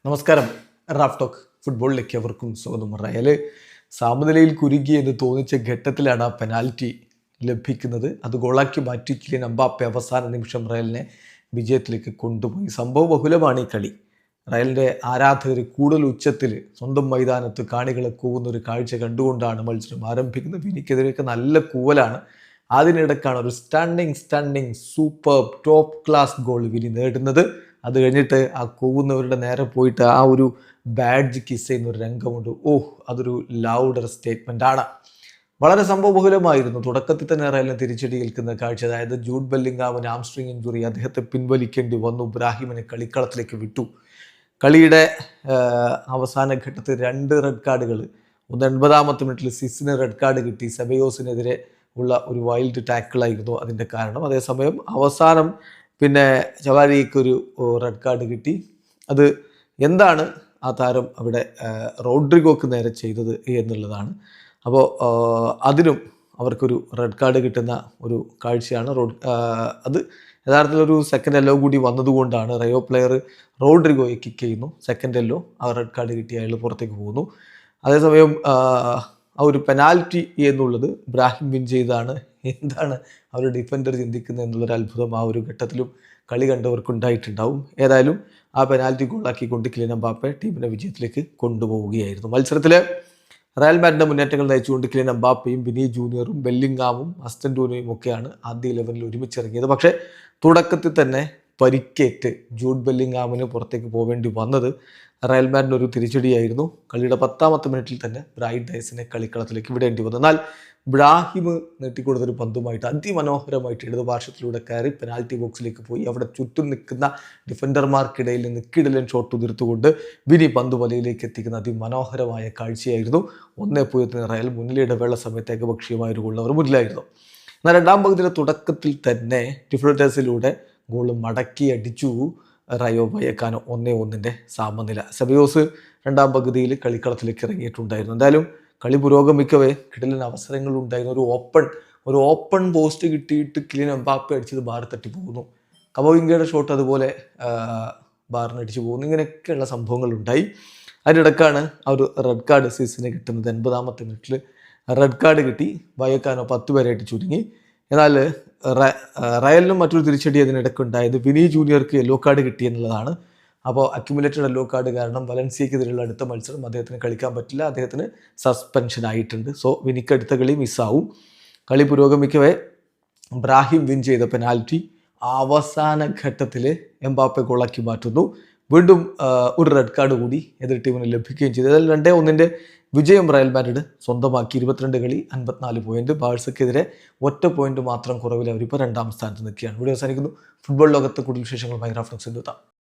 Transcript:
നമസ്കാരം. Raf talk ഫുട്ബോളിലേക്ക് അവർക്കും സ്വാഗതം. റയല് സമനിലയിൽ കുരുങ്ങി എന്ന് തോന്നിച്ച ഘട്ടത്തിലാണ് ആ പെനാൽറ്റി ലഭിക്കുന്നത്. അത് ഗോളാക്കി മാറ്റി കിലിയൻ എംബാപ്പെ അവസാന നിമിഷം റയലിനെ വിജയത്തിലേക്ക് കൊണ്ടുപോയി. സംഭവ ബഹുലമാണ് ഈ കളി. റയലിൻ്റെ ആരാധകർ കൂടുതൽ ഉച്ചത്തിൽ സ്വന്തം മൈതാനത്ത് കാണികളെ കൂവുന്ന ഒരു കാഴ്ച കണ്ടുകൊണ്ടാണ് മത്സരം ആരംഭിക്കുന്നത്. വിനിക്കെതിരെയൊക്കെ നല്ല കൂവലാണ്. അതിനിടക്കാണ് ഒരു stunning super top class goal Vini നേടുന്നത്. അത് കഴിഞ്ഞിട്ട് ആ കൂവുന്നവരുടെ നേരെ പോയിട്ട് ആ ഒരു ബാഡ്ജ് കിസ് ചെയ്യുന്ന ഒരു രംഗമുണ്ട്. അതൊരു ലൗഡർ സ്റ്റേറ്റ്മെൻ്റ് ആണ്. വളരെ സംഭവബഹുലമായിരുന്നു. തുടക്കത്തിൽ തന്നെ റയലിനെ തിരിച്ചടി ഏൽക്കുന്ന കാഴ്ച. അതായത് ജൂഡ് ബെല്ലിംഗാമിന് ആംസ്ട്രിങ് ഇഞ്ചുറി, അദ്ദേഹത്തെ പിൻവലിക്കേണ്ടി വന്നു. ഇബ്രാഹിമിനെ കളിക്കളത്തിലേക്ക് വിട്ടു. കളിയുടെ അവസാന ഘട്ടത്തിൽ 2 റെഡ് കാർഡുകൾ. ഒന്ന് 80ാമത്തെ മിനിറ്റിൽ സിസിന് റെഡ് കാർഡ് കിട്ടി. സെബയോസിനെതിരെ ഉള്ള ഒരു വൈൽഡ് ടാക്കിളായിരുന്നു അതിൻ്റെ കാരണം. അതേസമയം അവസാനം പിന്നെ ചവാരിക്കൊരു റെഡ് കാർഡ് കിട്ടി. അത് എന്താണ് ആ താരം അവിടെ റോഡ്രിഗോക്ക് നേരെ ചെയ്തത് എന്നുള്ളതാണ്. അപ്പോൾ അതിനും അവർക്കൊരു റെഡ് കാർഡ് കിട്ടുന്ന ഒരു കാഴ്ചയാണ്. അത് യഥാർത്ഥത്തിൽ ഒരു സെക്കൻഡ് യെല്ലോ കൂടി വന്നതുകൊണ്ടാണ്. റയോ പ്ലെയർ റോഡ്രിഗോയെ കിക്ക് ചെയ്യുന്നു. സെക്കൻഡ് യെല്ലോ, ആ റെഡ് കാർഡ് കിട്ടി അയാൾ പുറത്തേക്ക് പോകുന്നു. അതേസമയം ആ ഒരു പെനാൽറ്റി എന്നുള്ളത് ഇബ്രാഹിം വിൻ ചെയ്താണ്. എന്താണ് ആ ഒരു ഡിഫൻഡർ ചിന്തിക്കുന്നത് എന്നുള്ളൊരു അത്ഭുതം ആ ഒരു ഘട്ടത്തിലും കളി കണ്ടവർക്കുണ്ടായിട്ടുണ്ടാവും. ഏതായാലും ആ പെനാൽറ്റി ഗോളാക്കിക്കൊണ്ട് കിലിയൻ എംബാപ്പെ ടീമിനെ വിജയത്തിലേക്ക് കൊണ്ടുപോവുകയായിരുന്നു. മത്സരത്തിൽ റയൽ മാഡ്രിഡിന്റെ മുന്നേറ്റങ്ങൾ നയിച്ചുകൊണ്ട് കിലിയൻ എംബാപ്പയും വിനി ജൂനിയറും ബെല്ലിംഗാമും അസ്റ്റൻഡോനയും ഒക്കെയാണ് ആദ്യ 11-ൽ ഒരുമിച്ചിറങ്ങിയത്. പക്ഷേ തുടക്കത്തിൽ തന്നെ പരിക്കേറ്റ് ജൂഡ് ബെല്ലിംഗാമിന് പുറത്തേക്ക് പോവേണ്ടി വന്നത് റയൽ മാഡ്രിഡിന് ഒരു തിരിച്ചടിയായിരുന്നു. കളിയുടെ 10ാമത്തെ മിനിറ്റിൽ തന്നെ ബ്രൈറ്റ് ഡയസിനെ കളിക്കളത്തിലേക്ക് വിടേണ്ടി വന്നു. എന്നാൽ ഇബ്രാഹിം നീട്ടിക്കൊടുത്തൊരു പന്തുമായിട്ട് അതിമനോഹരമായിട്ട് ഇടതുപാർശ്വത്തിലൂടെ കയറി പെനാൽറ്റി ബോക്സിലേക്ക് പോയി. അവിടെ ചുറ്റും നിൽക്കുന്ന ഡിഫൻഡർമാർക്കിടയിൽ നിന്ന് കിടിലൻ ഷോട്ട് ഉതിർത്തുകൊണ്ട് വിനി പന്ത് വലയിലേക്ക് എത്തിക്കുന്ന അതിമനോഹരമായ കാഴ്ചയായിരുന്നു. 1-0 റയൽ മുന്നിലിടവേള സമയത്ത് ഏകപക്ഷീയമായ ഒരു ഗോൾ അവർ മുന്നിലായിരുന്നു. എന്നാൽ രണ്ടാം പകുതിയുടെ തുടക്കത്തിൽ തന്നെ ഡിഫറൻസിലൂടെ ഗോൾ മടക്കി അടിച്ചു റയോ വയക്കാനോ. 1-1 സമനില. സെബയോസ് രണ്ടാം പകുതിയിൽ കളിക്കളത്തിലേക്ക് ഇറങ്ങിയിട്ടുണ്ടായിരുന്നു. എന്തായാലും കളി പുരോഗമിക്കവേ കിടിലൻ അവസരങ്ങൾ ഉണ്ടായിരുന്നു. ഒരു ഓപ്പൺ പോസ്റ്റ് കിട്ടിയിട്ട് കിലിയൻ എംബാപ്പെ അടിച്ചത് ബാർ തട്ടി പോകുന്നു. കമവിംഗയുടെ ഷോട്ട് അതുപോലെ ബാറിനടിച്ച് പോകുന്നു. ഇങ്ങനെയൊക്കെയുള്ള സംഭവങ്ങൾ ഉണ്ടായി. അതിനിടക്കാണ് ആ ഒരു റെഡ് കാർഡ് സീസിന് കിട്ടുന്നത്. 80ാമത്തെ മിനിറ്റിൽ റെഡ് കാർഡ് കിട്ടി. വയക്കാനോ 10 പേരായിട്ട് ചുരുങ്ങി. എന്നാൽ റയലിനും മറ്റൊരു തിരിച്ചടി അതിനിടയ്ക്കുണ്ടായത് വിനി ജൂനിയർക്ക് യെല്ലോ കാർഡ് കിട്ടി എന്നുള്ളതാണ്. അപ്പോൾ അക്യുമുലേറ്റഡ് യെല്ലോ കാർഡ് കാരണം വലൻസിയക്കെതിരെയുള്ള അടുത്ത മത്സരം അദ്ദേഹത്തിന് കളിക്കാൻ പറ്റില്ല. അദ്ദേഹത്തിന് സസ്പെൻഷൻ ആയിട്ടുണ്ട്. സോ വിനിക്ക് അടുത്ത കളി മിസ്സാവും. കളി പുരോഗമിക്കവേ ഇബ്രാഹിം വിൻ ചെയ്ത പെനാൽറ്റി അവസാന ഘട്ടത്തിൽ എംബാപ്പെ ഗോളാക്കി മാറ്റുന്നു. വീണ്ടും ഒരു റെഡ് കാർഡ് കൂടി എതിർ ടീമിന് ലഭിക്കുകയും ചെയ്തു. അതിൽ 2-1 വിജയം റയൽ മാഡ്രിഡ് സ്വന്തമാക്കി. 22 കളി 54 പോയിന്റ്. ബാഴ്സക്കെതിരെ 1 പോയിന്റ് മാത്രം കുറവിൽ അവരിപ്പോൾ 2ാം സ്ഥാനത്ത് നിൽക്കുകയാണ്. വീഡിയോ അവസാനിക്കുന്നു. ഫുട്ബോൾ ലോകത്ത് കൂടുതൽ വിശേഷങ്ങളുമായി റാഫ് ടോക്സിൽ എത്താം.